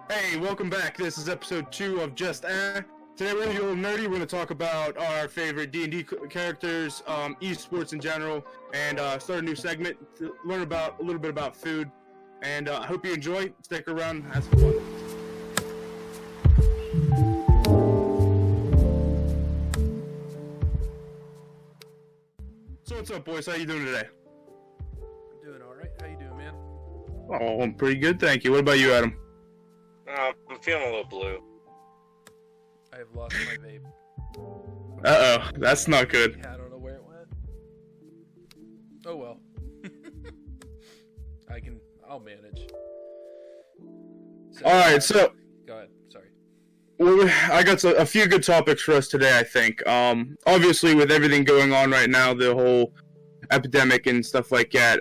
Hey, welcome back. This is episode 2 of Just Today we're gonna get a little nerdy. We're gonna talk about our favorite D&D characters, esports in general, and start a new segment to learn about a little bit about food. And I hope you enjoy. Stick around, have some fun. So what's up, boys? How you doing today? I'm doing all right. How you doing, man? Oh, I'm pretty good, thank you. What about you, Adam? I'm feeling a little blue. I have lost my vape. Uh-oh, that's not good. Yeah, I don't know where it went. Oh well. I'll manage. Alright, so... Go ahead, sorry. Well, I got a few good topics for us today, I think. Obviously, with everything going on right now, the whole epidemic and stuff like that,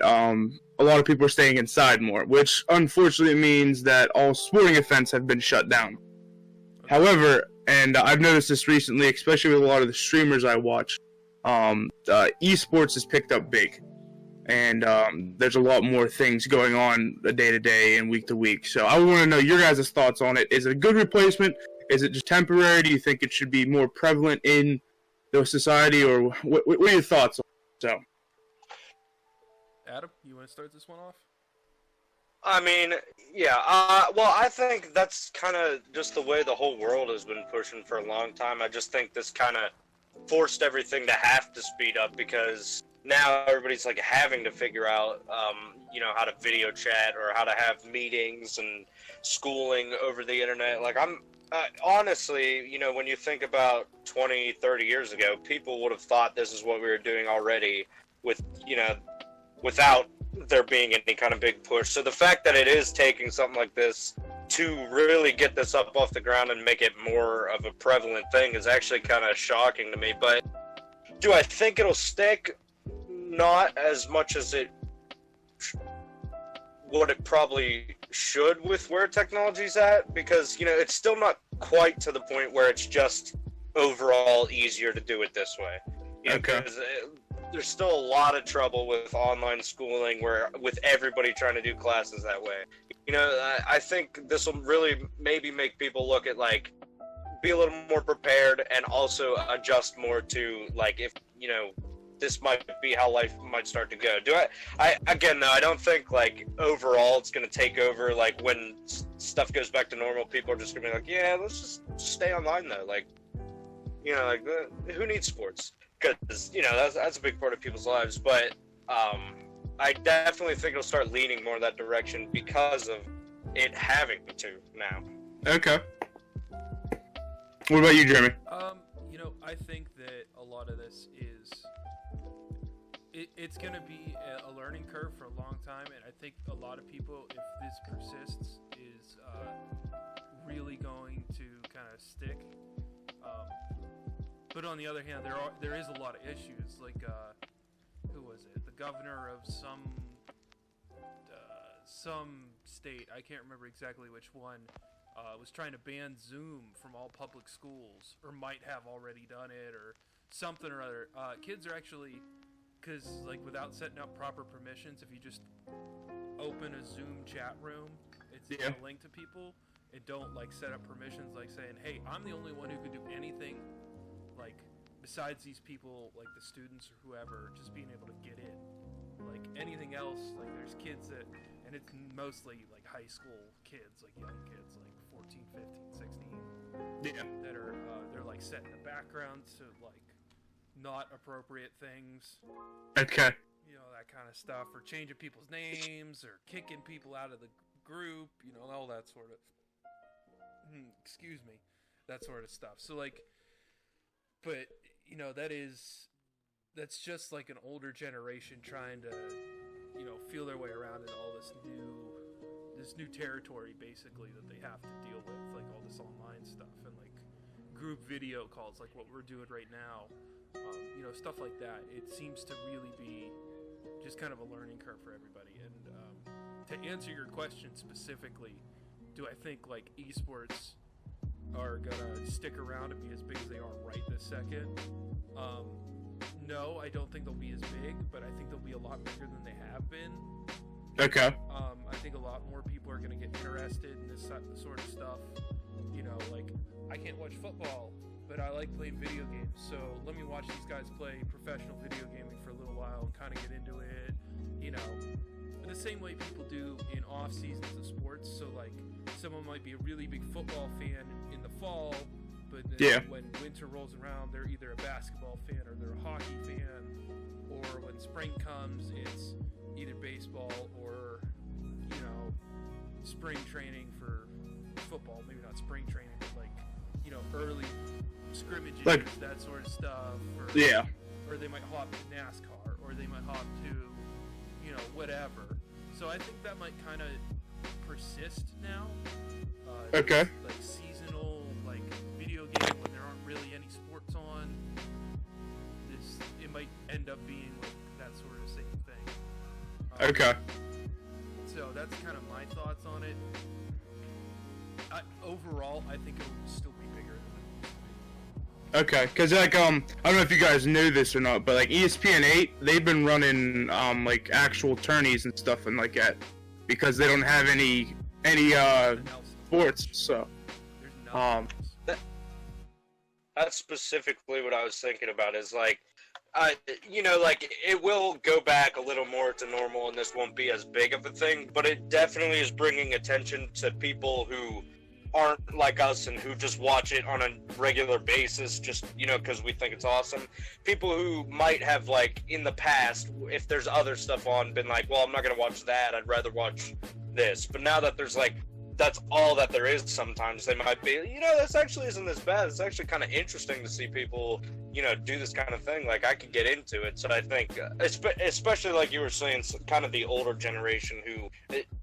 a lot of people are staying inside more, which unfortunately means that all sporting events have been shut down. However, and I've noticed this recently, especially with a lot of the streamers I watch, esports has picked up big. And there's a lot more things going on day to day and week to week. So I want to know your guys' thoughts on it. Is it a good replacement? Is it just temporary? Do you think it should be more prevalent in the society? Or what are your thoughts on it? So, Adam, you want to start this one off? I mean, yeah, well, I think that's kind of just the way the whole world has been pushing for a long time. I just think this kind of forced everything to have to speed up because now everybody's like having to figure out, how to video chat or how to have meetings and schooling over the internet. Like, honestly, when you think about 20, 30 years ago, people would have thought this is what we were doing already with, without there being any kind of big push. So the fact that it is taking something like this to really get this up off the ground and make it more of a prevalent thing is actually kind of shocking to me. But do I think it'll stick? Not as much as what it probably should with where technology's at, because it's still not quite to the point where it's just overall easier to do it this way. okay. There's still a lot of trouble with online schooling with everybody trying to do classes that way. I think this will really maybe make people look at be a little more prepared and also adjust more to if this might be how life might start to go. I don't think overall it's going to take over. When stuff goes back to normal, people are just going to be like, yeah, let's just stay online though. Who needs sports? Because that's a big part of people's lives. But I definitely think it'll start leaning more in that direction because of it having to now. Okay. What about you, Jeremy? I think that a lot of this is it's going to be a learning curve for a long time, and I think a lot of people, if this persists, is really going to kind of stick. But on the other hand, there is a lot of issues. Who was it? The governor of some state, I can't remember exactly which one, was trying to ban Zoom from all public schools, or might have already done it, or something or other. Kids are actually, because without setting up proper permissions, if you just open a Zoom chat room, it's a link to people, and don't set up permissions saying, hey, I'm the only one who can do anything besides these people, the students or whoever, just being able to get in. Anything else, there's kids that, and it's mostly high school kids, young kids, 14, 15, 16, that are they're setting the background to not appropriate things. Okay. That kind of stuff, or changing people's names, or kicking people out of the group, all that sort of excuse me, that sort of stuff. So but that's just an older generation trying to feel their way around in all this new territory, basically, that they have to deal with, all this online stuff and group video calls, what we're doing right now, stuff like that. It seems to really be just kind of a learning curve for everybody. And to answer your question specifically, do I think esports are gonna stick around and be as big as they are right this second? No, I don't think they'll be as big, but I think they'll be a lot bigger than they have been. Okay. I think a lot more people are going to get interested in this sort of stuff. You know, like, I can't watch football, but I like playing video games, so let me watch these guys play professional video gaming for a little while and kind of get into it, you know. In the same way people do in off seasons of sports, so like someone might be a really big football fan in the fall, but then when winter rolls around, they're either a basketball fan or they're a hockey fan, or when spring comes, it's either baseball or, you know, spring training for football. Maybe not spring training, but like, you know, early scrimmages, like, that sort of stuff. Or, or they might hop to NASCAR, or they might hop to, you know, whatever. So I think that might kind of persist now. Okay. Like seasonal, like video game when there aren't really any sports on. It might end up being like that sort of same thing. Okay. So that's kind of my thoughts on it. Overall, I think it will still be bigger than it used to be. Okay, because like I don't know if you guys knew this or not, but like ESPN8, they've been running like actual tourneys and stuff and like that because they don't have any sports. So that's specifically what I was thinking about. Is like, you know, like it will go back a little more to normal, and this won't be as big of a thing. But it definitely is bringing attention to people who aren't like us and who just watch it on a regular basis, just, you know, because we think it's awesome. People who might have, like, in the past, if there's other stuff on, been like, well, I'm not gonna watch that, I'd rather watch this. But now that there's like, that's all that there is, sometimes they might be, you know, this actually isn't this bad. It's actually kind of interesting to see people, you know, do this kind of thing. Like, I could get into it. So I think, especially like you were saying, kind of the older generation who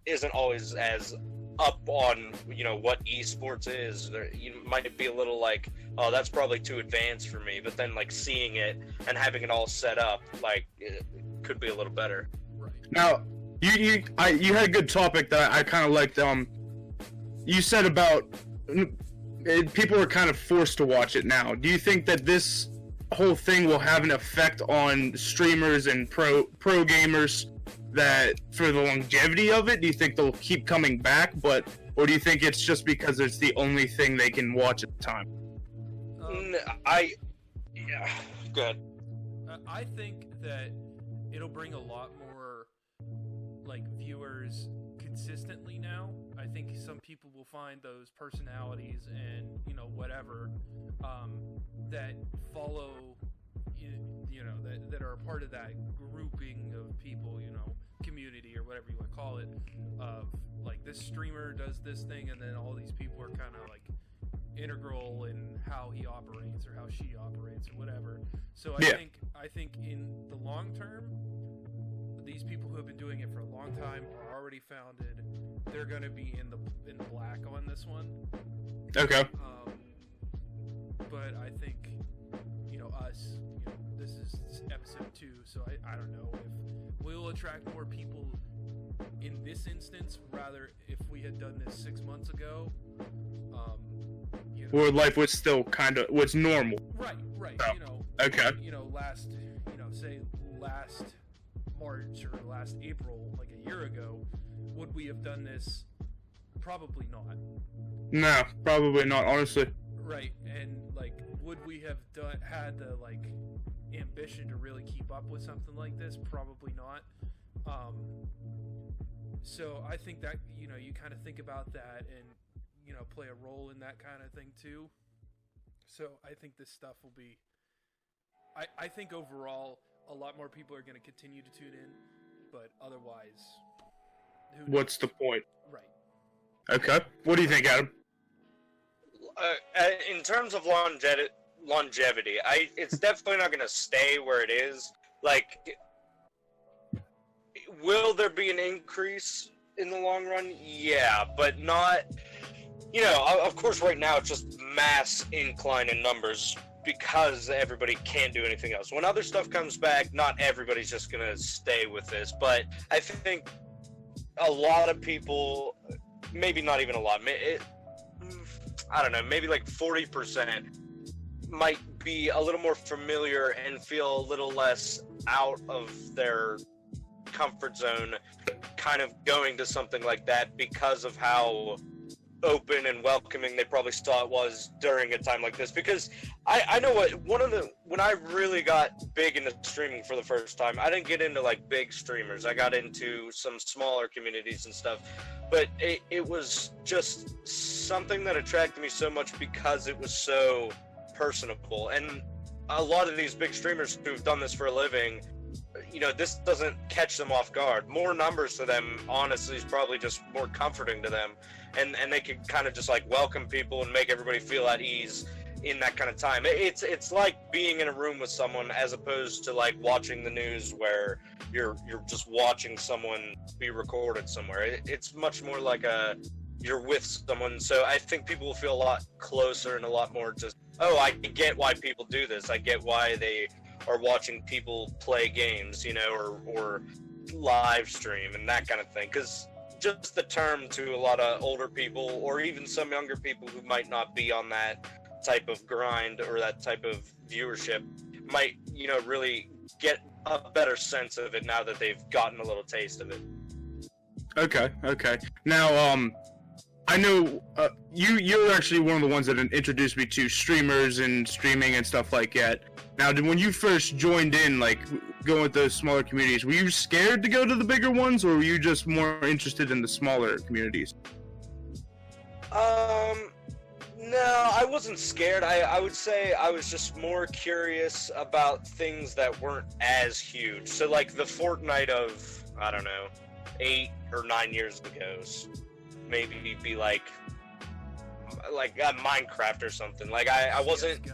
isn't always as up on, you know, what esports is, you might be a little like, oh, that's probably too advanced for me. But then, like, seeing it and having it all set up, like, it could be a little better. Right. Now, you had a good topic that I kind of liked. You said about people are kind of forced to watch it now. Do you think that this whole thing will have an effect on streamers and pro gamers, that for the longevity of it? Do you think they'll keep coming back, or do you think it's just because it's the only thing they can watch at the time? Yeah, good. I think that it'll bring a lot more, like, viewers consistently now. I think some people will find those personalities and, you know, whatever, that follow, you know, that are a part of that grouping of people, you know, community or whatever you want to call it, of like, this streamer does this thing, and then all these people are kind of like integral in how he operates or how she operates or whatever. So I think in the long term, these people who have been doing it for a long time are already founded. They're going to be in the black on this one. Okay. But I think, you know, us, you know, this is episode 2, so I don't know if we'll attract more people in this instance, rather if we had done this 6 months ago. You know, where life was still kind of was normal. Right. Oh. You know. Okay. You know, last March or last April, like a year ago, would we have done this? Probably not. No, probably not, honestly. Right, and like, would we have had the like ambition to really keep up with something like this? Probably not. So I think that, you know, you kind of think about that and, you know, play a role in that kind of thing too. So I think this stuff will be, I think overall a lot more people are going to continue to tune in, but otherwise, who knows? What's the point? Right. Okay. What do you think, Adam? In terms of longevity, it's definitely not going to stay where it is. Like, will there be an increase in the long run? Yeah, but not, you know, of course right now it's just mass incline in numbers because everybody can't do anything else. When other stuff comes back, not everybody's just going to stay with this, but I think a lot of people, maybe not even a lot, I don't know, maybe like 40% might be a little more familiar and feel a little less out of their comfort zone kind of going to something like that because of how open and welcoming they probably saw it was during a time like this. Because I know when I really got big into streaming for the first time, I didn't get into like big streamers. I got into some smaller communities and stuff, but it was just something that attracted me so much because it was so personable. And a lot of these big streamers who've done this for a living, you know, this doesn't catch them off guard. More numbers to them, honestly, is probably just more comforting to them. And they can kind of just like welcome people and make everybody feel at ease in that kind of time. It's like being in a room with someone as opposed to like watching the news where you're just watching someone be recorded somewhere. It's much more like you're with someone. So I think people will feel a lot closer and a lot more just, oh, I get why people do this. I get why they are watching people play games, you know, or live stream and that kind of thing. Because just the term to a lot of older people or even some younger people who might not be on that type of grind or that type of viewership might, you know, really get a better sense of it now that they've gotten a little taste of it. Okay. Now, I know you're actually one of the ones that introduced me to streamers and streaming and stuff like that. Now, when you first joined in, like, going with those smaller communities, were you scared to go to the bigger ones, or were you just more interested in the smaller communities? No, I wasn't scared. I would say I was just more curious about things that weren't as huge. So, like, the Fortnite of, I don't know, 8 or 9 years ago, maybe be like Minecraft or something. Like, I wasn't...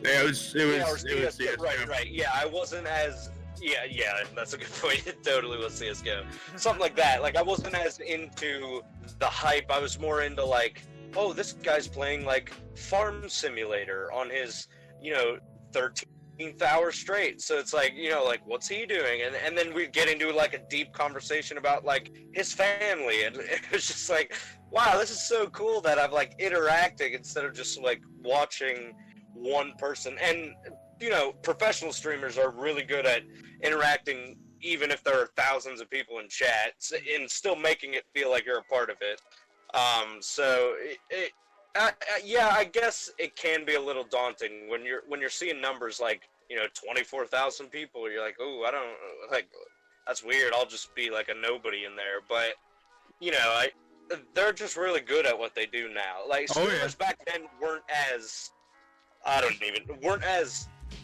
Yeah, it was CSGO. Right. Yeah, I wasn't as... Yeah, that's a good point. It totally was CSGO. Something like that. Like, I wasn't as into the hype. I was more into, like, oh, this guy's playing, like, Farm Simulator on his, you know, 13th hour straight. So it's like, you know, like, what's he doing? And then we'd get into, like, a deep conversation about, like, his family. And it was just like, wow, this is so cool that I'm, like, interacting instead of just, like, watching one person. And, you know, professional streamers are really good at interacting even if there are thousands of people in chat and still making it feel like you're a part of it. So I guess it can be a little daunting when you're seeing numbers like, you know, 24,000 people. You're like, oh, I don't like, that's weird. I'll just be like a nobody in there. But, you know, they're just really good at what they do now. Like, streamers back then weren't as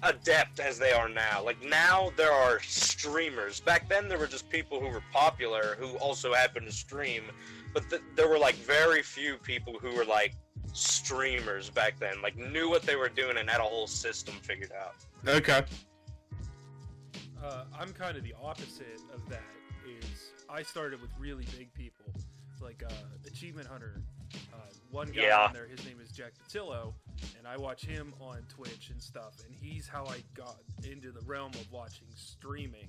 adept as they are now. Like, now there are streamers. Back then there were just people who were popular who also happened to stream, but there were like very few people who were like streamers back then, like knew what they were doing and had a whole system figured out. Okay. I'm kind of the opposite of that. Is I started with really big people, like Achievement Hunter. One guy on there, his name is Jack Patillo, and I watch him on Twitch and stuff, and he's how I got into the realm of watching streaming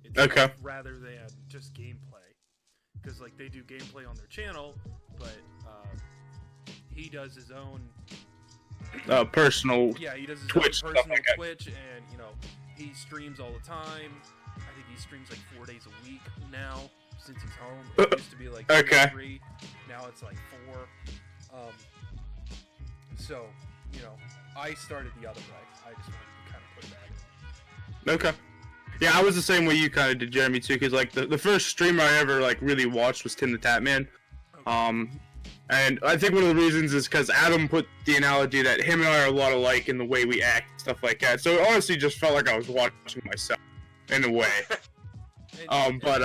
itself, rather than just gameplay. Because, like, they do gameplay on their channel, but he does his own personal he does his Twitch own personal like Twitch, and, you know, he streams all the time. I think he streams like 4 days a week now, since he's home. It used to be like 2 or 3, now it's like 4. So, you know, I started the other way. I just wanted to kind of put that in. Okay. Yeah, I was the same way you kind of did, Jeremy, too, because, like, the first streamer I ever, like, really watched was Tim the Tatman. Okay. And I think one of the reasons is because Adam put the analogy that him and I are a lot alike in the way we act and stuff like that. So it honestly just felt like I was watching myself, in a way. But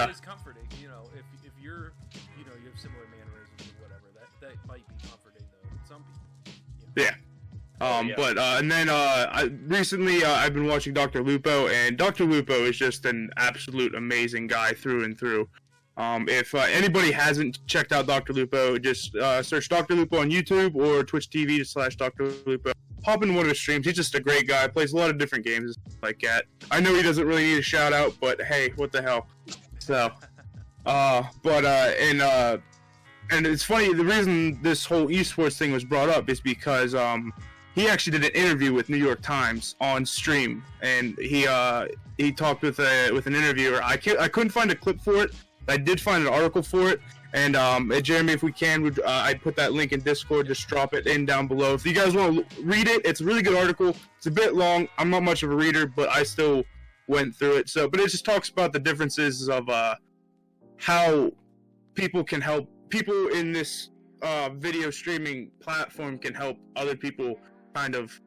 it's comforting, you know, if you're, you know, you have similar mannerisms or whatever, that might be comforting to some people. You know? Yeah. And then recently I've been watching Dr. Lupo, and Dr. Lupo is just an absolute amazing guy through and through. If anybody hasn't checked out Dr. Lupo, just search Dr. Lupo on YouTube or Twitch TV/Dr. Lupo. Hop into one of his streams. He's just a great guy. Plays a lot of different games like that. I know he doesn't really need a shout out, but hey, what the hell? So, and it's funny, the reason this whole esports thing was brought up is because he actually did an interview with New York Times on stream, and he talked with an interviewer. I couldn't find a clip for it, I did find an article for it, and Jeremy, if we can, I'd put that link in Discord. Just drop it in down below. If you guys want to read it, it's a really good article. It's a bit long. I'm not much of a reader, but I still went through it. But it just talks about the differences of how people can help people in this video streaming platform can help other people kind of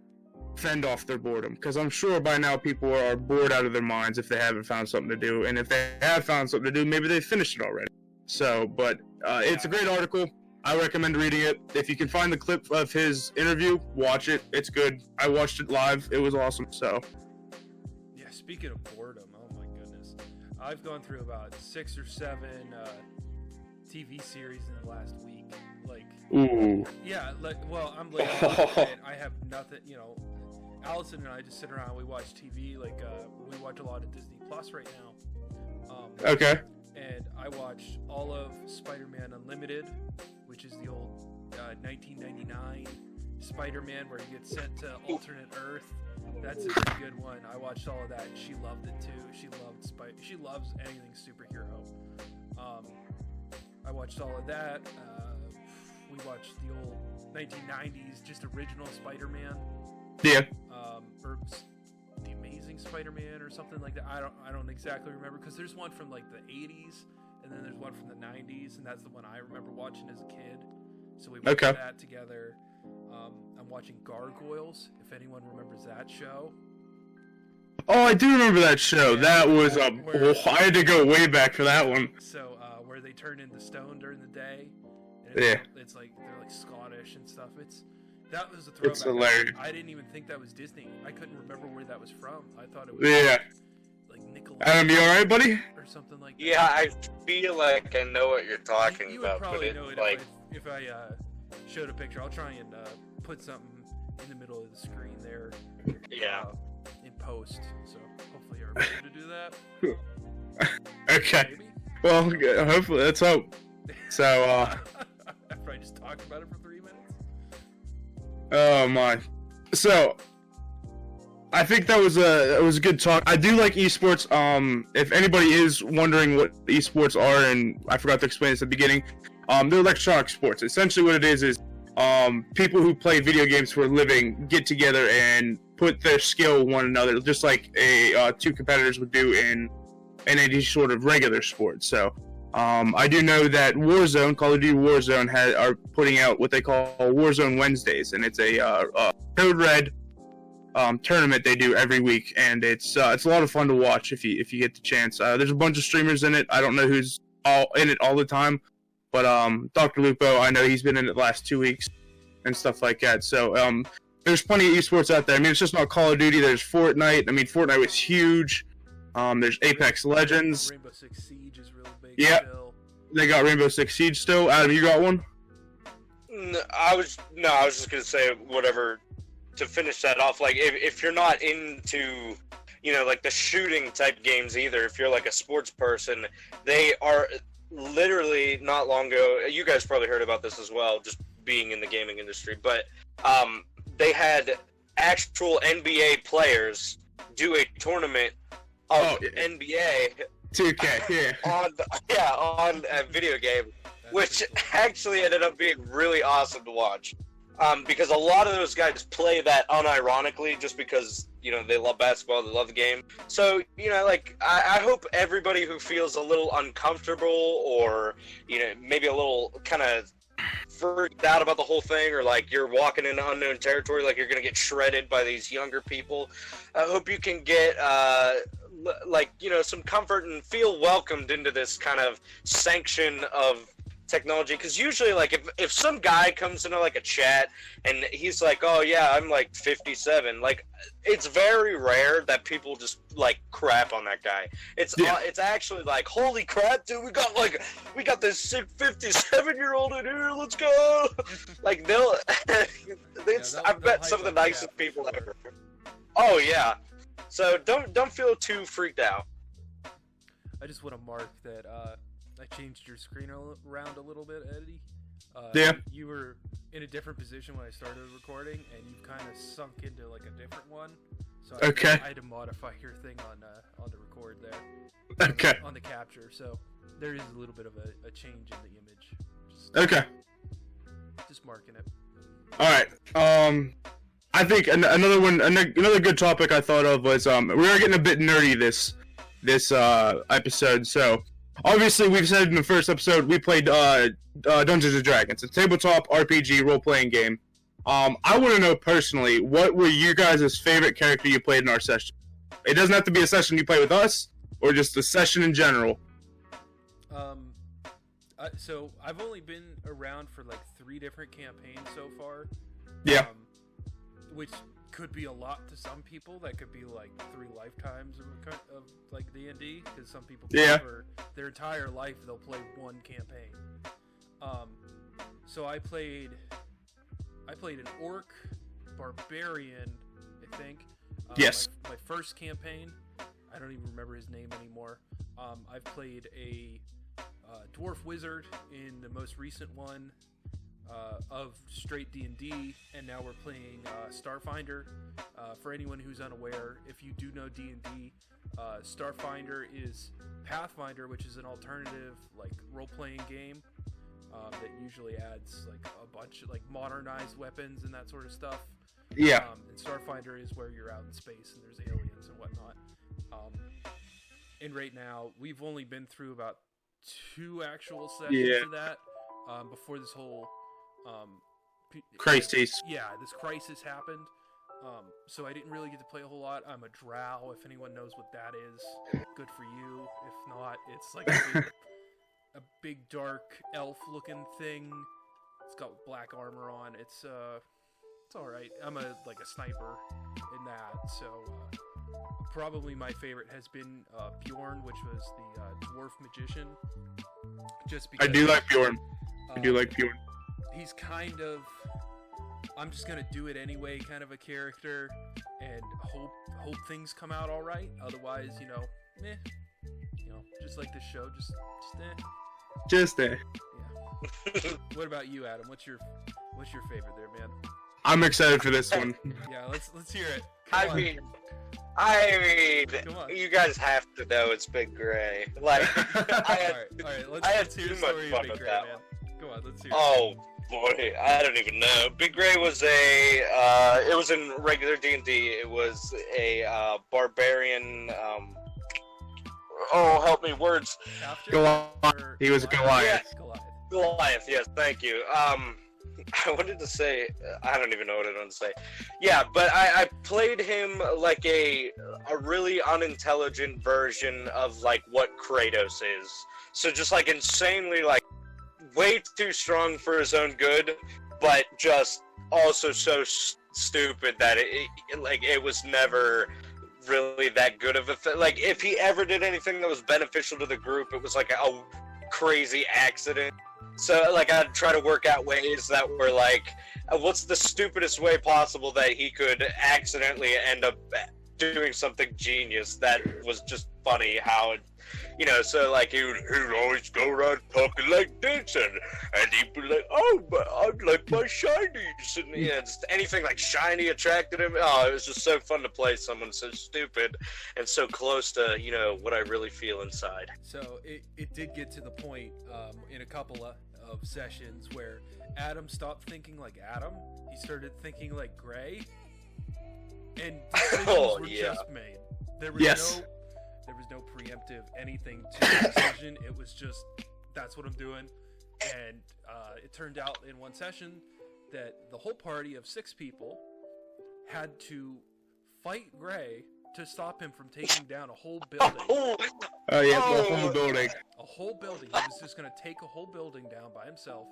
fend off their boredom, because I'm sure by now people are bored out of their minds if they haven't found something to do, and if they have found something to do, maybe they finished it already. So, but it's a great article. I recommend reading it. If you can find the clip of his interview, watch it. It's good. I watched it live. It was awesome. So, yeah, speaking of boredom, oh my goodness, I've gone through about 6 or 7 TV series in the last week. Like, ooh, yeah, like, well, I'm like, I have nothing, you know. Allison and I just sit around, we watch TV, like, we watch a lot of Disney Plus right now. Okay. And I watched all of Spider-Man Unlimited, which is the old 1999 Spider-Man where he gets sent to alternate Earth. That's a pretty good one. I watched all of that, and she loved it too. She loves anything superhero. I watched all of that. We watched the old 1990s, just original Spider-Man. Yeah. Or The Amazing Spider-Man or something like that. I don't exactly remember, because there's one from like the 80s and then there's one from the 90s, and that's the one I remember watching as a kid. So we watched that together. I'm watching Gargoyles, if anyone remembers that show. Oh, I do remember that show. Yeah, that was I had to go way back for that one. So where they turn into stone during the day. And it's like they're like Scottish and stuff. That was a throwback. It's hilarious. I didn't even think that was Disney. I couldn't remember where that was from. I thought it was like Nickelodeon. Adam, you alright, buddy? Or something like that. Yeah, I feel like I know what you're talking you about. would probably but know it like, if I showed a picture. I'll try and put something in the middle of the screen there. Yeah. In post. So hopefully you're able to do that. Okay. Maybe? Well, hopefully, let's hope. So, After I just talked about it for 3 minutes? oh my. So, I think that was a good talk. I do like esports. If anybody is wondering what esports are, and I forgot to explain this at the beginning, they're electronic sports. Essentially what it is people who play video games for a living get together and put their skill one another, just like two competitors would do in any sort of regular sport. So, I do know that Warzone, Call of Duty Warzone, are putting out what they call Warzone Wednesdays, and it's a Code Red tournament they do every week, and it's a lot of fun to watch if you get the chance. There's a bunch of streamers in it. I don't know who's all in it all the time, but Dr. Lupo, I know he's been in it the last 2 weeks and stuff like that. So there's plenty of esports out there. I mean, it's just not Call of Duty. There's Fortnite. I mean, Fortnite was huge. There's Apex Legends. Rainbow Six Siege is really big. Yeah. Still. They got Rainbow Six Siege still. Adam, you got one? I was just gonna say whatever to finish that off. Like, if you're not into, like the shooting type games either, if you're like a sports person, they are literally not long ago. You guys probably heard about this as well, just being in the gaming industry. But they had actual NBA players do a tournament of NBA 2K, yeah. on a video game, which actually ended up being really awesome to watch. Because a lot of those guys play that unironically just because, they love basketball, they love the game. So, I hope everybody who feels a little uncomfortable or, maybe a little kind of freaked out about the whole thing, or like you're walking into unknown territory, like you're going to get shredded by these younger people, I hope you can get, some comfort and feel welcomed into this kind of sanction of technology. Because usually, like, if some guy comes into like a chat and he's like, oh yeah, I'm like 57, like, it's very rare that people just like crap on that guy. It's actually like, holy crap, dude, we got this 57-year-old in here, let's go. Like, I bet some of the nicest people ever. Oh yeah. So don't feel too freaked out. I just want to mark that I changed your screen around a little bit, Eddie. Yeah. You were in a different position when I started recording, and you've kind of sunk into like a different one. So I had to modify your thing on the record there. Okay. On the capture. So there is a little bit of a change in the image. Okay. Just marking it. All right. I think another good topic I thought of was we are getting a bit nerdy this episode. So obviously we've said in the first episode we played Dungeons and Dragons, a tabletop RPG role playing game. I want to know personally, what were you guys' favorite character you played in our session? It doesn't have to be a session you play with us, or just a session in general. So I've only been around for like 3 different campaigns so far. Yeah. Which could be a lot to some people. That could be like 3 lifetimes of like D&D, because some people play for their entire life they'll play one campaign. So I played an orc barbarian, I think. Yes. My first campaign. I don't even remember his name anymore. I've played a dwarf wizard in the most recent one of straight D&D, and now we're playing Starfinder. For anyone who's unaware, if you do know D&D, Starfinder is Pathfinder, which is an alternative like role-playing game that usually adds like a bunch of like modernized weapons and that sort of stuff. Yeah. And Starfinder is where you're out in space and there's aliens and whatnot. And right now we've only been through about 2 actual sessions of that before this whole crisis. This crisis happened. So I didn't really get to play a whole lot. I'm a drow, if anyone knows what that is. Good for you. If not, it's like a big dark elf looking thing. It's got black armor on. It's all right. I'm a sniper in that. So probably my favorite has been Bjorn, which was the dwarf magician. Just because I do like Bjorn. I do like Bjorn. He's kind of, I'm just gonna do it anyway kind of a character, and hope things come out all right. Otherwise, just like this show, just eh. Yeah. What about you, Adam? What's your favorite there, man? I'm excited for this one. Yeah, let's hear it. I mean, you guys have to know it's Big Gray. Like, I had too much fun with that one. Go on, let's hear it. Oh boy, I don't even know. Big Gray was it was in regular D&D. It was a barbarian. Oh, help me, words. Goliath. He was a Goliath. Yeah, Goliath. Yes, thank you. I wanted to say, I don't even know what I wanted to say. Yeah, but I played him like a really unintelligent version of like what Kratos is. So just like insanely like way too strong for his own good, but just also so stupid that it was never really that good of a thing. Like if he ever did anything that was beneficial to the group, it was like a crazy accident. So, like, I'd try to work out ways that were, like, what's the stupidest way possible that he could accidentally end up doing something genius that was just funny how, so, like, he would always go around talking like this, and he'd be like, oh, but I like my shinies, and, just anything, like, shiny attracted him. Oh, it was just so fun to play someone so stupid and so close to, what I really feel inside. So, it did get to the point in a couple of sessions where Adam stopped thinking like Adam. He started thinking like Gray, and decisions were just made. There was no preemptive anything to the decision. It was just, that's what I'm doing. And it turned out in one session that the whole party of 6 people had to fight Gray to stop him from taking down a whole building. The whole building. A whole building. He was just going to take a whole building down by himself.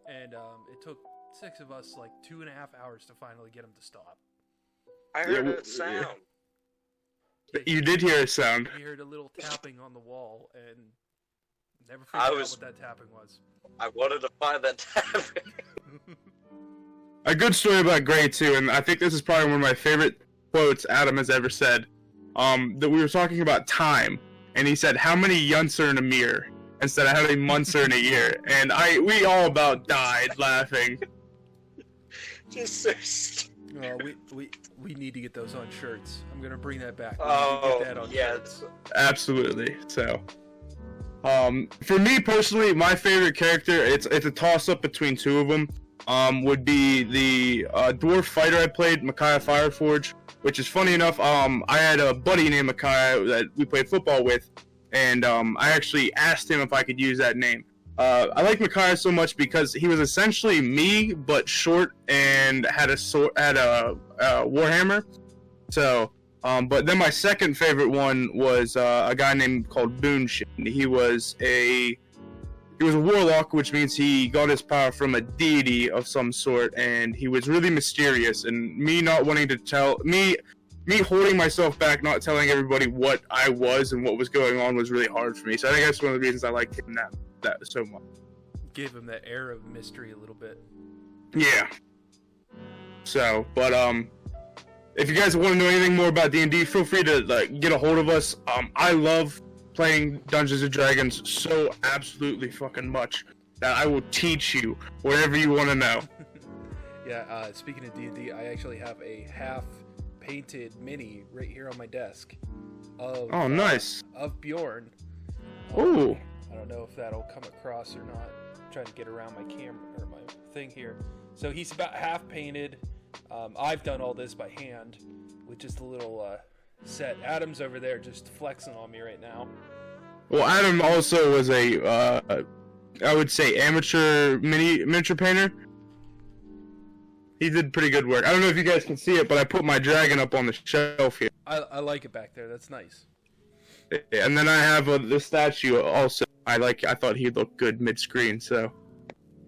And it took 6 of us like 2.5 hours to finally get him to stop. I heard a sound. You did hear a sound. We heard a little tapping on the wall, and never figured out what that tapping was. I wanted to find that tapping. A good story about Gray, too, and I think this is probably one of my favorite quotes Adam has ever said. That we were talking about time, and he said, "How many yunts are in a mirror?" instead of how many months are in a year. And we all about died laughing. Just so stupid. We need to get those on shirts. I'm gonna bring that back. Oh, get that on shirts. Absolutely. So, For me personally, my favorite character, it's a toss-up between two of them, would be the dwarf fighter I played, Micaiah Fireforge, which is funny enough, I had a buddy named Micaiah that we played football with, and I actually asked him if I could use that name. I like Micaiah so much because he was essentially me, but short and had a warhammer. So, but then my second favorite one was a guy named called Munchies. He was a warlock, which means he got his power from a deity of some sort, and he was really mysterious. And me not wanting to tell me holding myself back, not telling everybody what I was and what was going on was really hard for me. So I think that's one of the reasons I liked him that so much. Gave him that air of mystery a little bit. Yeah. So, but if you guys want to know anything more about D&D, feel free to get a hold of us. I love playing Dungeons and Dragons so absolutely fucking much that I will teach you whatever you want to know. Yeah. Speaking of D&D, I actually have a half-painted mini right here on my desk. Nice. Of Bjorn. Ooh. I don't know if that'll come across or not. I'm trying to get around my camera or my thing here. So he's about half painted. I've done all this by hand with just a little set. Adam's over there just flexing on me right now. Well, Adam also was a, I would say, amateur miniature painter. He did pretty good work. I don't know if you guys can see it, but I put my dragon up on the shelf here. I like it back there. That's nice. And then I have the statue also. I thought he looked good mid-screen, so.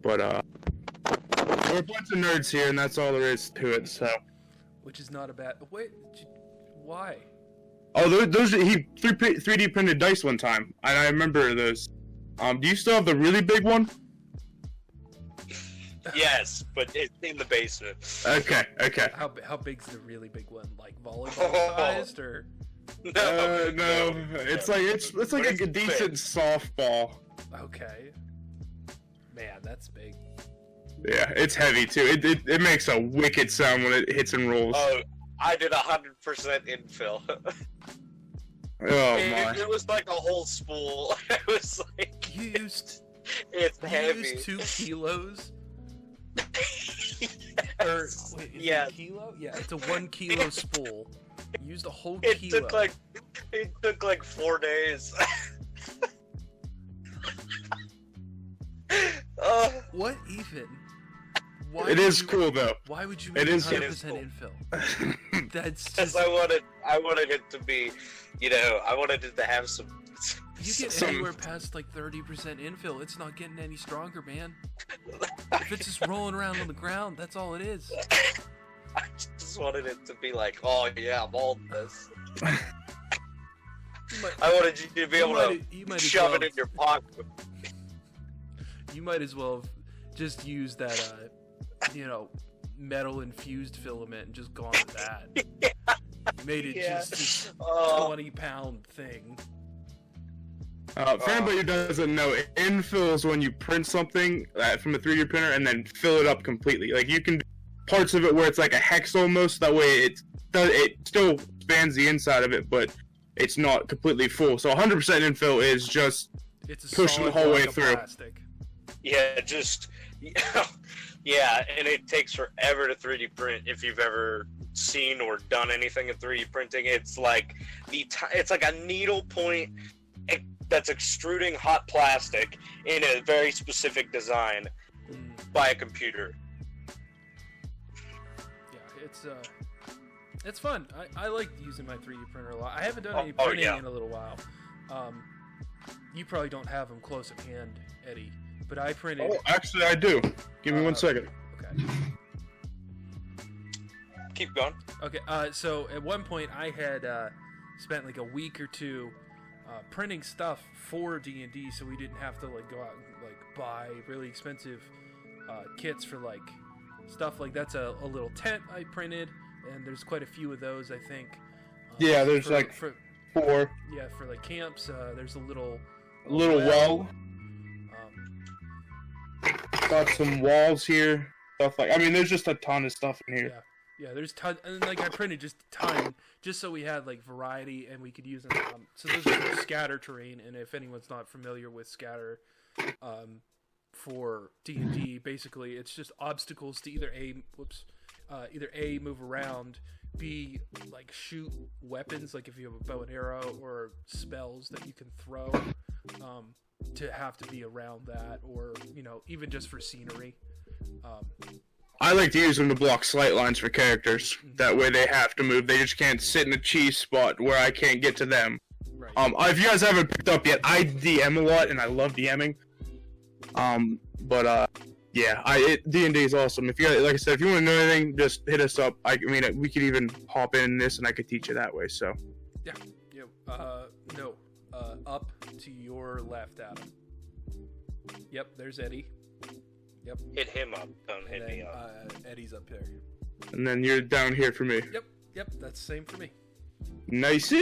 But, we're a bunch of nerds here, and that's all there is to it, so. Which is not a bad... Wait, why? Oh, those he 3D printed dice one time. I remember those. Do you still have the really big one? Yes, but it's in the basement. Okay. How big's the really big one? Like volleyball sized or? No. It's like a decent softball. Okay. Man, that's big. Yeah, it's heavy too. It makes a wicked sound when it hits and rolls. Oh, I did 100% infill. Oh my! It was like a whole spool. It was like it's heavy. You used 2 kilos. Yes. Or wait, is it a kilo? Yeah, it's a 1 kilo spool. You used a whole kilo. It took like 4 days. What even? Why it is cool though. Why would you make 100% infill? That's just... I wanted it to be, I wanted it to have some. You get anywhere past like 30% infill, it's not getting any stronger, man. If it's just rolling around on the ground, that's all it is. I just wanted it to be like, oh yeah, I'm all this. I wanted you to be able to shove it in your pocket. You might as well have just used that, metal infused filament and just gone with that. Yeah. Made it just this 20-pound thing. For anybody who doesn't know, infill is when you print something from a 3D printer and then fill it up completely. Like you can do parts of it where it's like a hex almost. That way it still spans the inside of it, but it's not completely full. So 100% infill is just pushing the whole way through. Plastic. Yeah, yeah, and it takes forever to 3D print. If you've ever seen or done anything in 3D printing, it's like it's like a needle point that's extruding hot plastic in a very specific design by a computer. Yeah, it's fun. I like using my 3D printer a lot. I haven't done any printing in a little while. You probably don't have them close at hand, Eddie, but I printed. Oh, actually, I do. Give me 1 second. Okay. Keep going. Okay. So at one point, I had spent like a week or two printing stuff for D&D, so we didn't have to like go out and like buy really expensive kits for like stuff like that's a little tent I printed, and there's quite a few of those, I think. Yeah, there's for 4. Yeah, for like camps. There's a little wall. Got some walls here. Stuff there's just a ton of stuff in here. Yeah, there's ton, and like I printed just a ton, just so we had like variety and we could use them. So those are scatter terrain, and if anyone's not familiar with scatter, for D&D, basically it's just obstacles to either A, move around, B, like shoot weapons, like if you have a bow and arrow, or spells that you can throw, to have to be around that, or even just for scenery. I like to use them to block sight lines for characters. That way they have to move. They just can't sit in a cheese spot where I can't get to them. Right. If you guys haven't picked up yet, I DM a lot and I love DMing. Yeah, D&D is awesome. If you guys, like I said, if you want to know anything, just hit us up. I mean, we could even hop in this and I could teach you that way. So. Yeah. No. Up to your left, Adam. Yep. There's Eddie. Yep. Hit him up. Don't hit me up. Eddie's up there. And then you're down here for me. Yep. That's the same for me. Nice.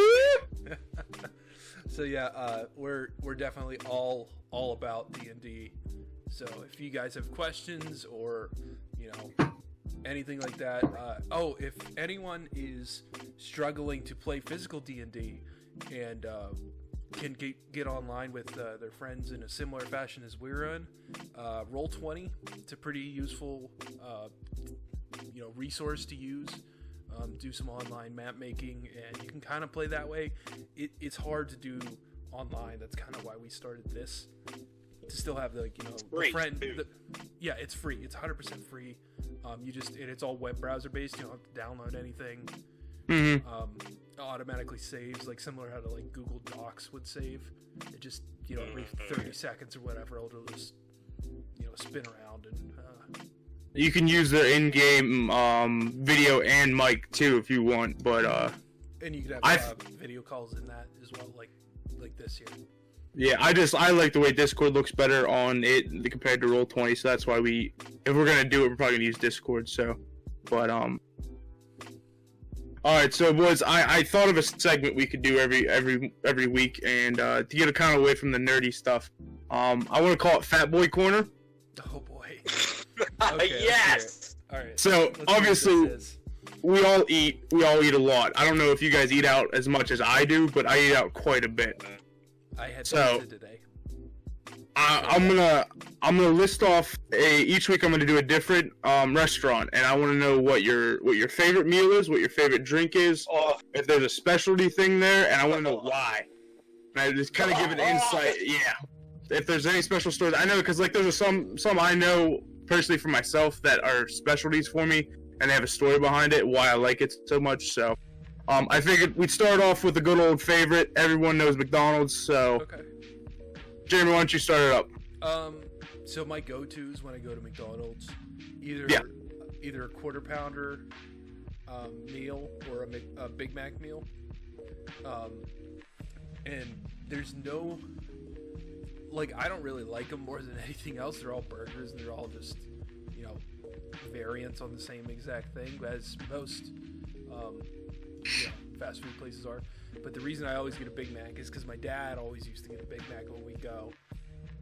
So yeah, we're definitely all about D&D. So if you guys have questions or anything like that, if anyone is struggling to play physical D&D and can get online with their friends in a similar fashion as we're in, Roll20, it's a pretty useful resource to use. Do some online map making, and you can kind of play that way. It's hard to do online. That's kind of why we started this, to still have the free, friend. Yeah, it's free. It's 100% free. It's all web browser based. You don't have to download anything. Mm-hmm. It automatically saves, like similar how to like Google Docs would save. It just every 30 seconds or whatever, it'll just spin around and. You can use their in-game video and mic too if you want, but and you could have video calls in that as well, like this here. Yeah, I like the way Discord looks better on it compared to Roll20, so that's why if we're gonna do it, we're probably gonna use Discord. So, but all right, so boys, I thought of a segment we could do every week, and to get it kind of away from the nerdy stuff, I want to call it Fat Boy Corner. Oh boy. Okay, yes. All right. So obviously, we all eat a lot. I don't know if you guys eat out as much as I do, but I eat out quite a bit. I had pizza today. I'm gonna list off each week. I'm gonna do a different restaurant, and I want to know what your favorite meal is, what your favorite drink is, if there's a specialty thing there, and I want to know why. And I just kind of give an insight. Yeah. If there's any special stores, I know, because like there's some I know personally for myself that are specialties for me, and they have a story behind it why I like it so much. So, I figured we'd start off with a good old favorite. Everyone knows McDonald's, so. Okay. Jeremy, why don't you start it up? So my go-tos when I go to McDonald's, either a quarter pounder meal or a Big Mac meal, and there's no. Like, I don't really like them more than anything else. They're all burgers, and they're all just, variants on the same exact thing, as most, fast food places are. But the reason I always get a Big Mac is because my dad always used to get a Big Mac when we go,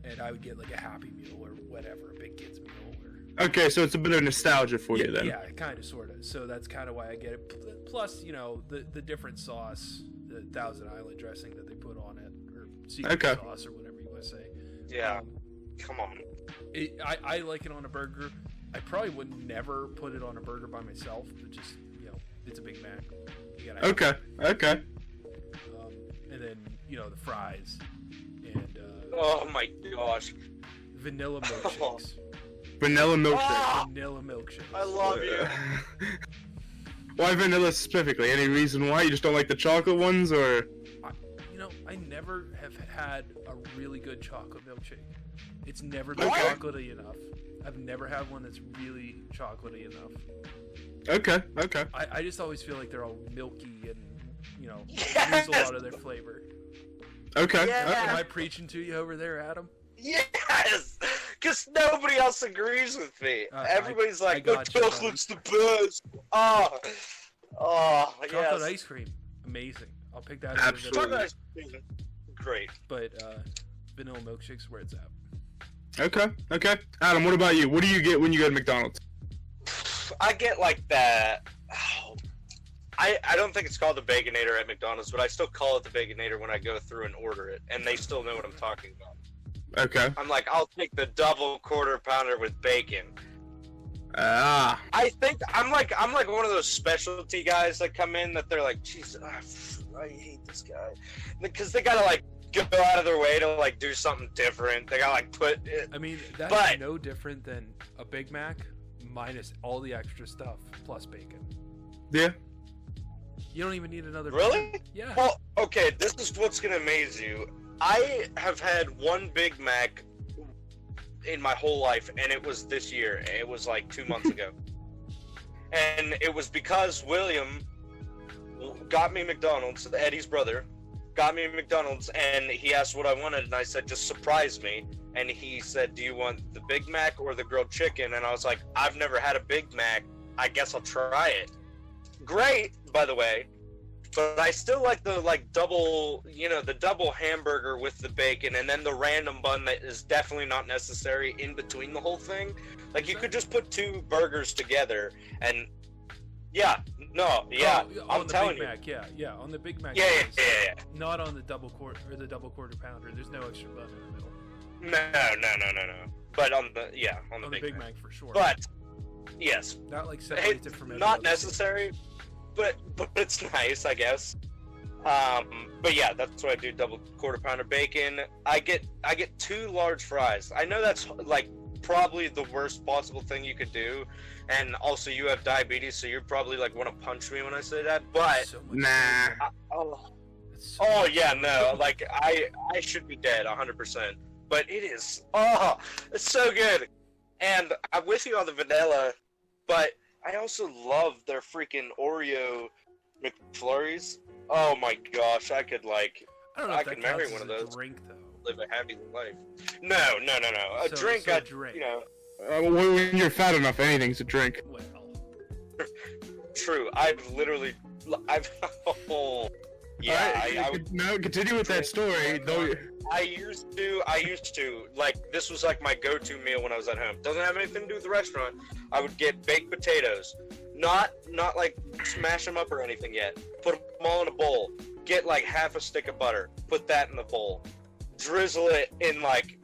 and I would get, like, a Happy Meal or whatever, a Big Kids Meal. Okay, so it's a bit of nostalgia for you, then. Yeah, kind of, sort of. So that's kind of why I get it. Plus, the different sauce, the Thousand Island dressing that they put on it, or secret sauce or whatever. Say. Yeah, come on. I like it on a burger. I probably would never put it on a burger by myself, but just it's a Big Mac. Okay. And then the fries and oh my gosh, vanilla milkshakes. Vanilla milkshake. Vanilla milkshake. I love you. Why vanilla specifically? Any reason why? You just don't like the chocolate ones, or? I never have had a really good chocolate milkshake. It's never been chocolatey enough. I've never had one that's really chocolatey enough. Okay. I just always feel like they're all milky and, lose a lot of their flavor. Okay. Yeah. Am I preaching to you over there, Adam? Yes! Because nobody else agrees with me. Everybody's like, chocolate's the best. Chocolate ice cream. Amazing. I'll pick that. Absolutely. Great. But vanilla milkshake's where it's at. Okay. Adam, what about you? What do you get when you go to McDonald's? I get like that. I don't think it's called the Baconator at McDonald's, but I still call it the Baconator when I go through and order it, and they still know what I'm talking about. Okay. I'm like, I'll take the double quarter pounder with bacon. Ah. I think I'm like one of those specialty guys that come in that they're like, Jesus, I hate this guy, because they gotta like go out of their way to like do something different. They gotta like put it. I mean, that's no different than a Big Mac minus all the extra stuff plus bacon. Yeah. You don't even need another. Really? Bacon. Yeah. Well, okay. This is what's gonna amaze you. I have had one Big Mac in my whole life, and it was this year. It was like 2 months ago, and it was because William got me McDonald's. Eddie's brother got me McDonald's, and he asked what I wanted, and I said, just surprise me. And he said, do you want the Big Mac or the grilled chicken? And I was like, I've never had a Big Mac. I guess I'll try it. Great, by the way. But I still like the double, the double hamburger with the bacon, and then the random bun that is definitely not necessary in between the whole thing. Like, you could just put two burgers together, and I'm telling you. Big Mac, yeah, on the Big Mac. Yeah. Not on the double quarter pounder. There's no extra bun in the middle. No. But on the Big Mac for sure. But yes, that like separates it from not necessary. But it's nice, I guess. But yeah, that's what I do. Double quarter pounder bacon. I get 2 large fries. I know that's like probably the worst possible thing you could do, and also you have diabetes, so you probably like want to punch me when I say that. But so nah. Like I should be dead 100%. But it is it's so good, and I'm with you on the vanilla, but I also love their freaking Oreo McFlurries. Oh my gosh, I could marry one of those. Drink, though. Live a happy life. No. A drink. When you're fat enough, anything's a drink. Well. True. Now continue with that story. Though. I used to, like, this was like my go-to meal when I was at home. Doesn't have anything to do with the restaurant. I would get baked potatoes, not like smash them up or anything yet. Put them all in a bowl. Get like half a stick of butter. Put that in the bowl. Drizzle it in like,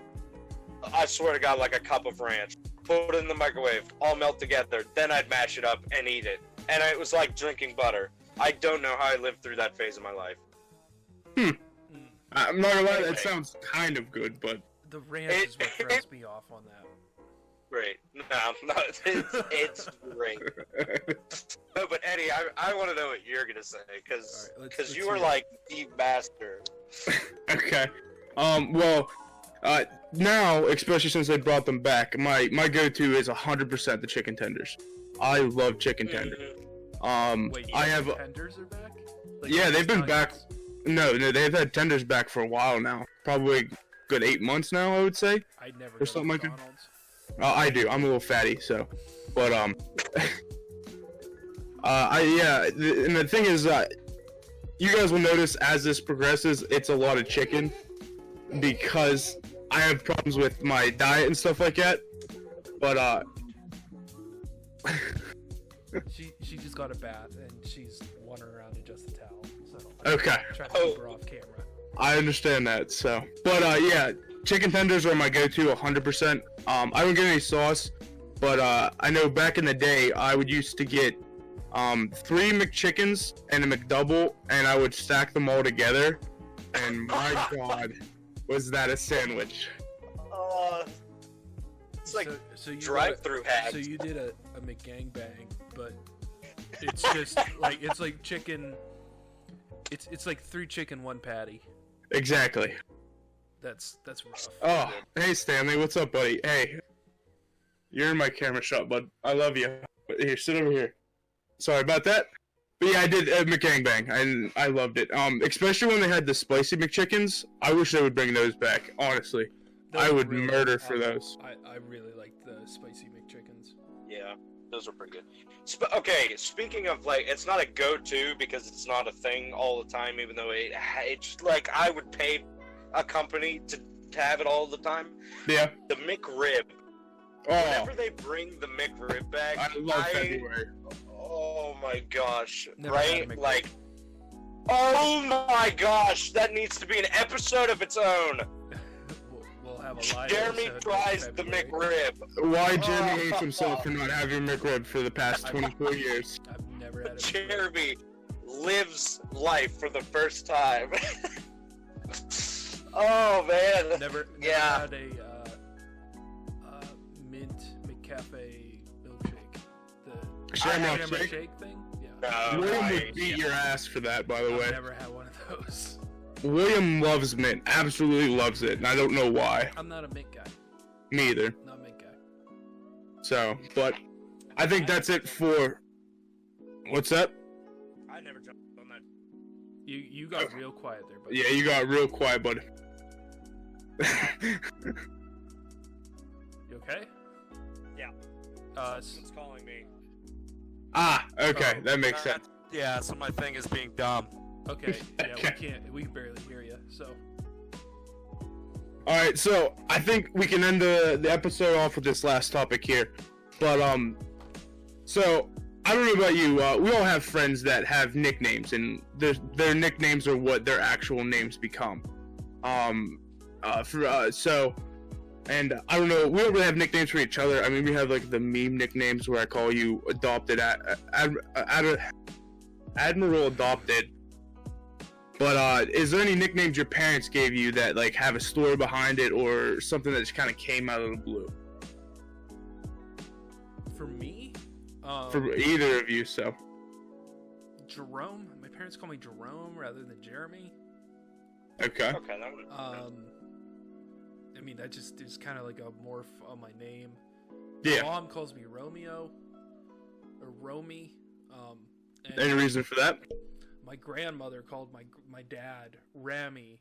I swear to God, like a cup of ranch. Put it in the microwave. All melt together. Then I'd mash it up and eat it. And it was like drinking butter. I don't know how I lived through that phase of my life. I'm not gonna lie, that sounds kind of good, but the ranch is what throws me off on that. Great. No, it's great. No, but Eddie, I want to know what you're gonna say, because you are like the master. Okay. Well, now, especially since they brought them back, my go-to is 100% the chicken tenders. I love chicken tender. Wait, tenders are back? Like, yeah, they've been back. No, they've had tenders back for a while now. Probably a good 8 months now, I would say. I'd never or something like that. McDonald's. I do. I'm a little fatty, so. But and the thing is, you guys will notice as this progresses, it's a lot of chicken, because I have problems with my diet and stuff like that. But she just got a bath and she's wandering around in just a towel. So okay. Trying to keep her off camera. I understand that. So, but yeah, chicken tenders are my go-to 100%. I don't get any sauce, but I know back in the day I would used to get 3 McChickens and a McDouble, and I would stack them all together. And my God, was that a sandwich? It's like so you drive-through hacks. So you did a McGangbang, but it's just like it's like chicken. It's like 3 chicken, 1 patty. Exactly. That's rough. Oh, hey Stanley, what's up, buddy? Hey, you're in my camera shot, bud. I love you. But here, sit over here. Sorry about that. But yeah, I did McGangbang, and I loved it. Especially when they had the spicy McChickens. I wish they would bring those back. Honestly, I would really murder for those. I really like the spicy McChickens. Yeah, those are pretty good. Okay, speaking of, like, it's not a go-to because it's not a thing all the time, even though it's like I would pay a company to have it all the time. Yeah. The McRib. Oh. Whenever they bring the McRib back, I love February. Oh my gosh! Never had a Right? McRib. Like, oh my gosh! That needs to be an episode of its own. We'll have a live Jeremy episode tries in the February. McRib. Why Jeremy hates himself for not having McRib for the past 24 years. I've never had a McRib. Jeremy lives life for the first time. Oh man. Never Yeah. had a mint McCafe milkshake. The Shamrock Shamrock Shake? Shake thing? Yeah. No, William I- would beat your ass for that, by the I've way. never had one of those. William loves mint, absolutely loves it, and I don't know why. I'm not a mint guy. Me either. Not a mint guy. So, but I think that's it for. What's that? I never jumped on that. You got real quiet there, but Yeah, you got real quiet, bud. you okay? Yeah. S- calling me. Okay, Oh, that makes sense. Yeah, so my thing is being dumb. okay. Yeah, Okay. we can barely hear you. So All right, so I think we can end the episode off with this last topic here, but so I don't know about you. We all have friends that have nicknames, and their nicknames are what their actual names become. So, and I don't know. We don't really have nicknames for each other. I mean, we have like the meme nicknames where I call you Adopted Admiral Adopted. But is there any nicknames your parents gave you that like have a story behind it, or something that just kind of came out of the blue for me, for either of you? So Jerome. My parents call me Jerome rather than Jeremy. okay, Okay, that would. I mean that just is kind of like a morph on my name. yeah. My mom calls me Romeo or Romy. And Any reason for that? my grandmother called my dad Rammy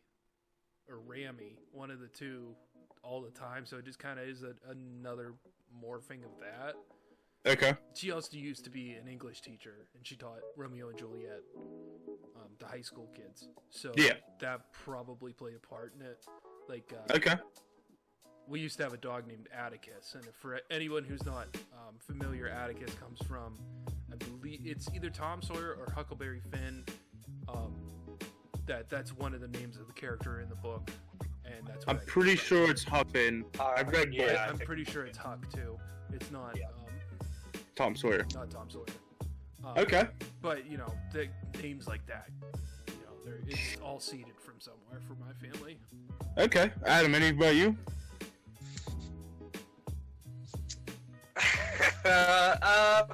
or Rammy, one of the two, all the time. So it just kind of is another morphing of that. Okay, She also used to be an English teacher, and she taught Romeo and Juliet, to high school kids. So Yeah. that probably played a part in it. Like, okay, we used to have a dog named Atticus, and for anyone who's not familiar, Atticus comes from, I believe it's either Tom Sawyer or Huckleberry Finn. That's one of the names of the character in the book, and that's. What I'm I get pretty from. sure it's Huffin. I've read both. yeah. I'm pretty sure it's Huck too. It's not. Yeah. Tom Sawyer. Not Tom Sawyer. Okay, But you know, the names like that, you know, it's all seeded from somewhere for my family. okay. Adam, any about you?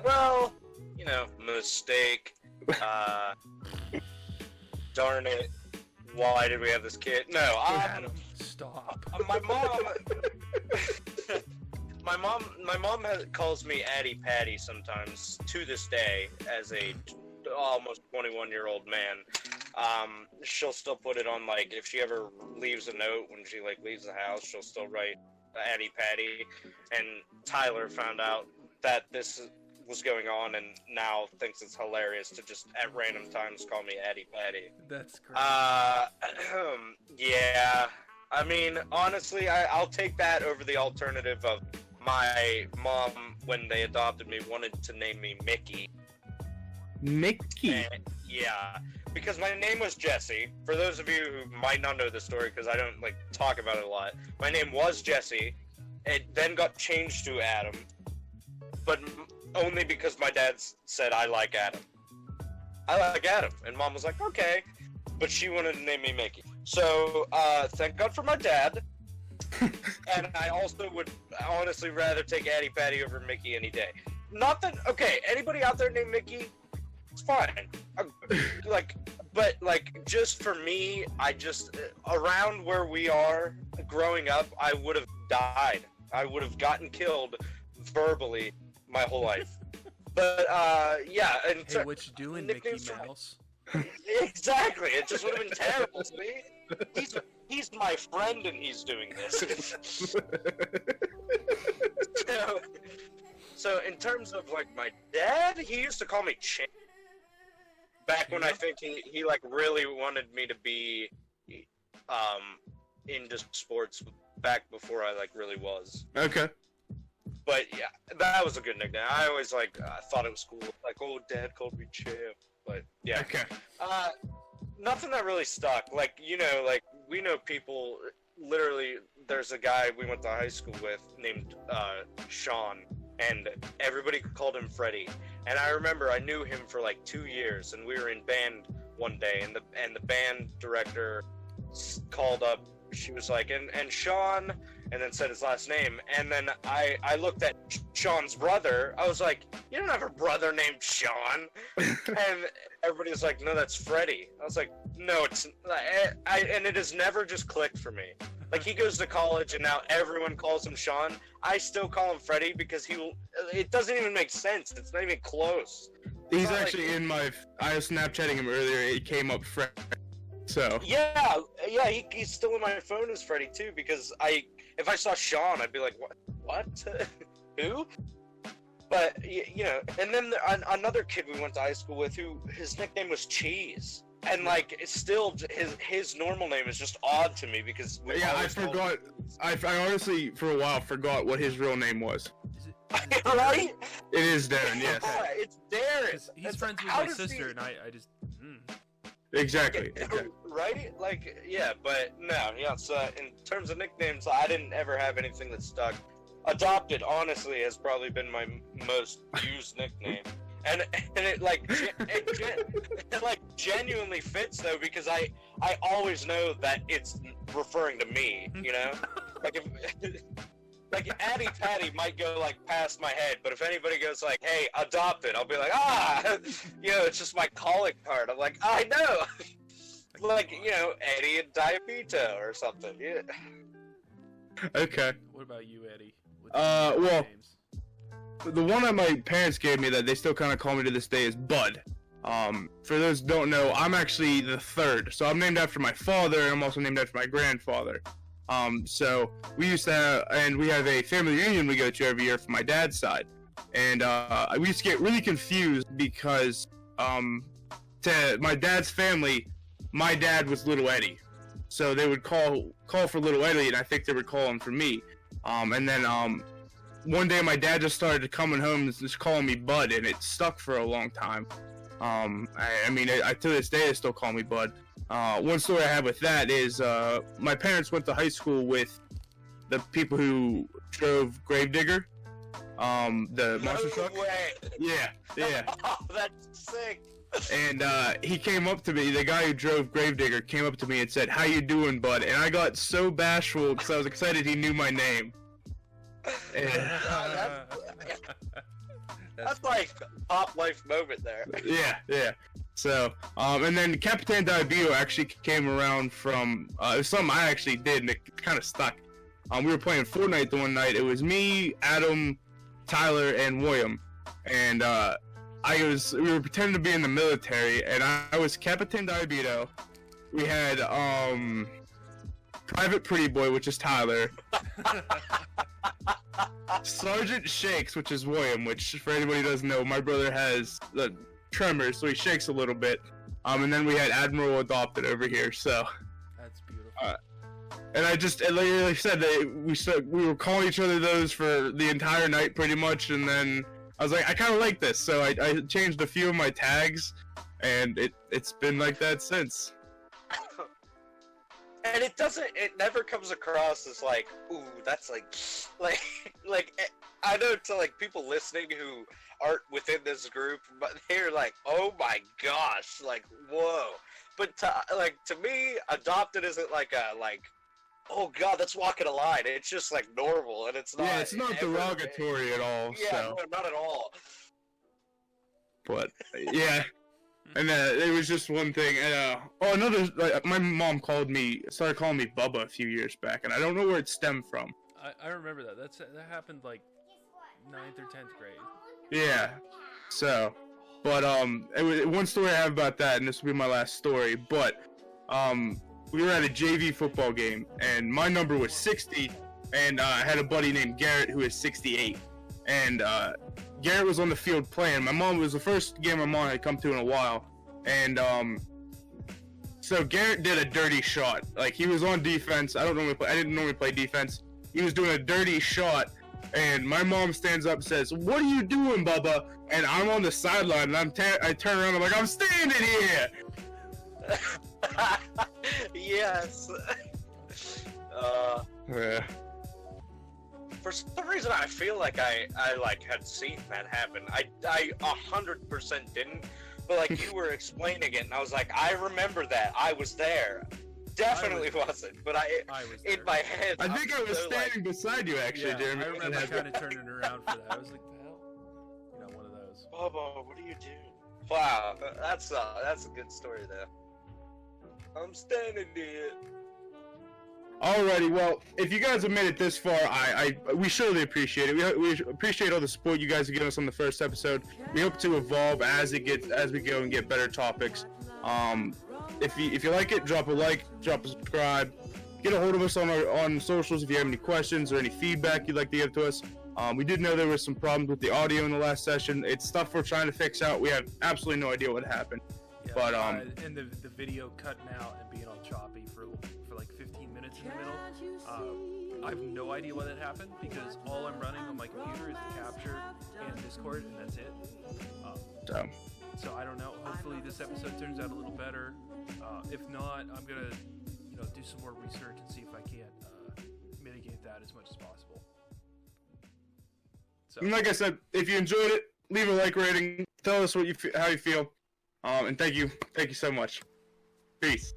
Well, you know, mistake. Darn it. Why did we have this kid? No, Adam, stop. my mom. my mom calls me Addie Patty sometimes to this day as a almost 21-year-old man. She'll still put it on, like, if she ever leaves a note when she like leaves the house, she'll still write Addie Patty. And Tyler found out that this was going on and now thinks it's hilarious to just at random times call me Addie Patty. That's great. Yeah. I mean, honestly, I'll take that over the alternative of my mom, when they adopted me, wanted to name me Mickey. Mickey. And, yeah, because my name was Jesse. For those of you who might not know the story, because I don't like talk about it a lot, my name was Jesse. It then got changed to Adam, but only because my dad said I like Adam. I like Adam, and Mom was like, okay, but she wanted to name me Mickey. So thank God for my dad. And I also would honestly rather take Addie Patty over Mickey any day. Not that, okay, anybody out there named Mickey, it's fine. But just for me, I just, around where we are, growing up, I would have died. I would have gotten killed verbally my whole life. But, yeah. And Hey, what you doing, Mickey nicknames for- Mouse? Exactly, it just would have been terrible. See? He's my friend and he's doing this. So in terms of like my dad, he used to call me Champ. Back when I think he like really wanted me to be into sports back before I like really was. Okay. But yeah, that was a good nickname. I always thought it was cool. Like, oh, Dad called me Champ. But yeah. Okay. Nothing that really stuck. Like, like we know people. Literally, there's a guy we went to high school with named Sean, and everybody called him Freddie. And I remember I knew him for like 2 years, and we were in band one day, and the band director called up. She was like, and Sean, and then said his last name. And then I looked at Sean's brother. I was like, you don't have a brother named Sean. And everybody was like, no, that's Freddie. I was like, no, it's and it has never just clicked for me. Like, he goes to college and now everyone calls him Sean. I still call him Freddie because it doesn't even make sense. It's not even close. He's actually in my. I was Snapchatting him earlier. It came up Fred. So. Yeah, he's still in my phone as Freddie too, because if I saw Sean, I'd be like, what? Who? But and then another kid we went to high school with, who his nickname was Cheese, and like still his normal name is just odd to me because I forgot. I honestly for a while forgot what his real name was. Right? It is Darren. Yes. It's Darren. He's friends with my sister, and I just. Exactly. Right? Like, yeah, but no, yeah, so in terms of nicknames, I didn't ever have anything that stuck. Adopted, honestly, has probably been my most used nickname. And it genuinely fits though, because I always know that it's referring to me, Like if like Addy Patty might go like past my head, but if anybody goes like, "Hey, adopted," I'll be like, it's just my calling card. I'm like, I know, like Eddie and Diabito or something. Yeah. Okay. What about you, Eddie? Well, names? The one that my parents gave me that they still kind of call me to this day is Bud. For those who don't know, I'm actually the third, so I'm named after my father, and I'm also named after my grandfather. So we used to have, and we have a family reunion we go to every year from my dad's side. And, we used to get really confused because, to my dad's family, my dad was Little Eddie. So they would call for Little Eddie, and I think they were calling for me. And then, one day my dad just started coming home and just calling me Bud, and it stuck for a long time. To this day, they still call me Bud. One story I have with that is my parents went to high school with the people who drove Gravedigger, the monster truck. Way. Yeah. Oh, that's sick. And he came up to me, the guy who drove Gravedigger came up to me and said, "How you doing, bud?" And I got so bashful because I was excited he knew my name. And, that's like top life moment there. Yeah. So, and then Capitan Diabito actually came around from, it was something I actually did, and it kind of stuck. We were playing Fortnite the one night. It was me, Adam, Tyler, and William. And, we were pretending to be in the military, and I was Capitan Diabito. We had, Private Pretty Boy, which is Tyler. Sergeant Shakes, which is William, which, for anybody who doesn't know, my brother has the tremors, so he shakes a little bit. And then we had Admiral Adopted over here, so. That's beautiful. And like I said, we were calling each other those for the entire night, pretty much, and then I was like, I kind of like this, so I changed a few of my tags, and it's been like that since. And it never comes across as like, ooh, that's like I know to like people listening who aren't within this group, but they're like, oh my gosh, like, whoa. But to me, adopted isn't like oh god, that's walking a line. It's just like normal, and it's not. Yeah, it's not derogatory at all. Yeah, so. no, not at all. But yeah. And it was just one thing. And my mom started calling me Bubba a few years back, and I don't know where it stemmed from. I remember that. That happened like 9th or 10th grade. Yeah. So, but one story I have about that, and this will be my last story. But we were at a JV football game, and my number was 60, and I had a buddy named Garrett who is 68, and Garrett was on the field playing. My mom was the first game my mom had come to in a while, and so Garrett did a dirty shot. Like, he was on defense. I didn't normally play defense. He was doing a dirty shot, And my mom stands up and says, "What are you doing, Bubba?" And I'm on the sideline, and I turn around, I'm like, "I'm standing here!" Yes. Yeah. For some reason, I feel like I like had seen that happen. I 100% didn't, but like you were explaining it, and I was like, I remember that. I was there. Definitely wasn't, but I was in there. my head. I think I was standing beside you, actually, Yeah, Jeremy. I remember kind of turning around for that. I was like, the hell? You know, one of those. Bubba, what are you doing? Wow, that's a good story there. I'm standing here. Alrighty, well, if you guys have made it this far, we surely appreciate it. We appreciate all the support you guys have given us on the first episode. We hope to evolve as we go and get better topics. If you like it, drop a like, drop a subscribe, get a hold of us on socials if you have any questions or any feedback you'd like to give to us. We did know there were some problems with the audio in the last session. It's stuff we're trying to fix out. We have absolutely no idea what happened. Yeah, But and the video cutting out and being all choppy for like 15 minutes in the middle. I have no idea why that happened because all I'm running on my computer is the capture and Discord, and that's it. So I don't know. Hopefully this episode turns out a little better. If not, I'm gonna do some more research and see if I can't mitigate that as much as possible. So, and like I said, if you enjoyed it, leave a like rating. Tell us how you feel. And thank you so much. Peace.